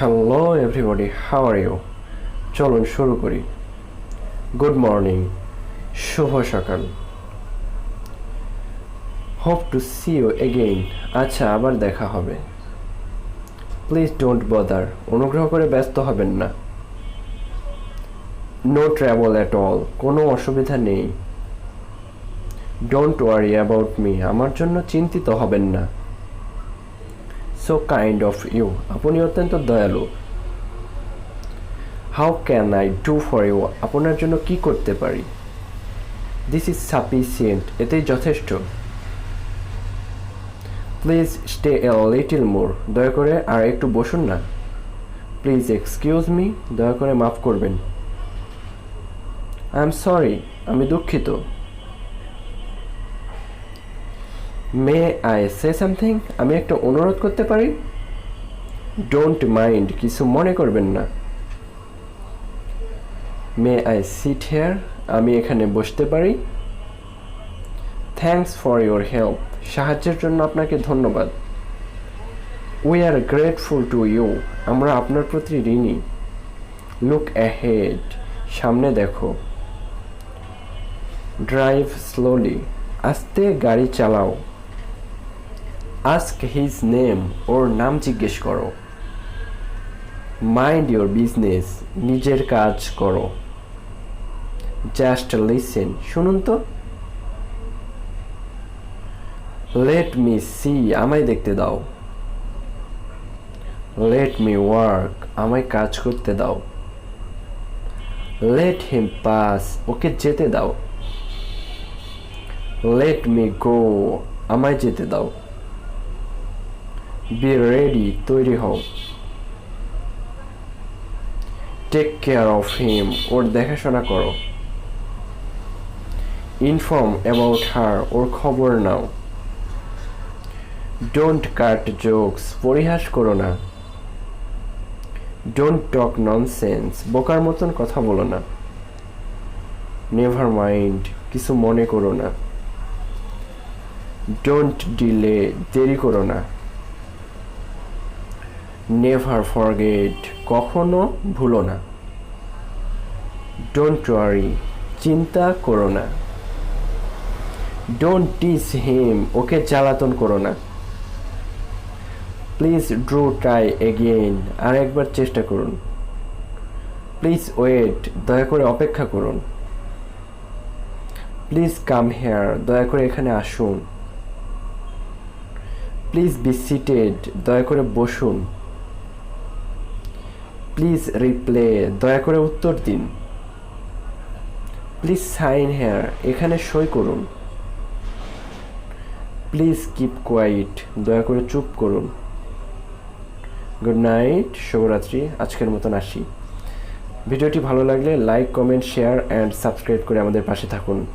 Hello everybody, how are you? চলুন শুরু করি। গুড মর্নিং, শুভ সকাল। Hope to see you again. আচ্ছা, আবার দেখা হবে। প্লিজ ডোন্ট বদার, অনুগ্রহ করে ব্যস্ত হবেন না। নো ট্রাভেল অ্যাট অল, কোনো অসুবিধা নেই। ডোন্ট ওয়ারি অ্যাবাউট মি, আমার জন্য চিন্তিত হবেন না। সো কাইন্ড অফ ইউ, আপনি অত্যন্ত দয়ালু। How can I do for you, আপনার জন্য কি করতে পারি? দিস ইজ সাফিসিয়েন্ট, এতেই যথেষ্ট। Please stay a little more, দয়া করে আর একটু বসুন না। প্লিজ এক্সকিউজ মি, দয়া করে মাফ করবেন। আই এম সরি, আমি দুঃখিত। মে আই সে সামথিং, আমি একটা অনুরোধ করতে পারি? ডোন্ট মাইন্ড, কিছু মনে করবেন না। মে আই সিট হেয়ার, আমি এখানে বসতে পারি? থ্যাঙ্কস ফর ইউর হেল্প, সাহায্যের জন্য আপনাকে ধন্যবাদ। We are grateful to you, আমরা আপনার প্রতি ঋণী। লুক অ্যাহেড, সামনে দেখো। ড্রাইভ স্লোলি, আস্তে গাড়ি চালাও। আস্ক হিজ নেম, ওর নাম জিজ্ঞেস করো। মাইন্ড ইউর বিজনেস, নিজের কাজ করো। জাস্ট লিসেন, শুনুন তো। লেট মি সি, আমায় দেখতে দাও। লেট মি ওয়ার্ক, আমায় কাজ করতে দাও। লেট হিম পাস, ওকে যেতে দাও। লেট মি গো, আমায় যেতে দাও। বি রেডি, তৈরি হও। টেক কেয়ার অফ হিম, ওর দেখাশোনা করো। ইনফর্ম অ্যাবাউট হার, ওর খবর নাও। ডোন্ট কাট জোকস, পরিহাস করো না। ডোন্ট টক ননসেন্স, বোকার মতন কথা বলো না। নেভার মাইন্ড, কিছু মনে করো না। ডোন্ট ডিলে, দেরি করো না। নেভার ফরগেট, কখনো ভুলো না। ডোন্ট ওয়ারি, চিন্তা করো না। ডোন্ট টিস হিম, ওকে জ্বালাতন করো না। প্লিজ ড্রু ট্রাই এগেইন, আর একবার চেষ্টা করুন। প্লিজ ওয়েট, দয়া করে অপেক্ষা করুন। প্লিজ কাম হেয়ার, দয়া করে এখানে আসুন। প্লিজ বি সিটেড, দয়া করে বসুন। প্লিজ রিপ্লে, দয়া করে উত্তর দিন। প্লিজ সাইন হেয়ার, এখানে সই করুন। প্লিজ কিপ কোয়াইট, দয়া করে চুপ করুন। গুড নাইট, শুভরাত্রি, আজকের মতন আসি। ভিডিওটি ভালো লাগলে like, comment, share and subscribe করে আমাদের পাশে থাকুন।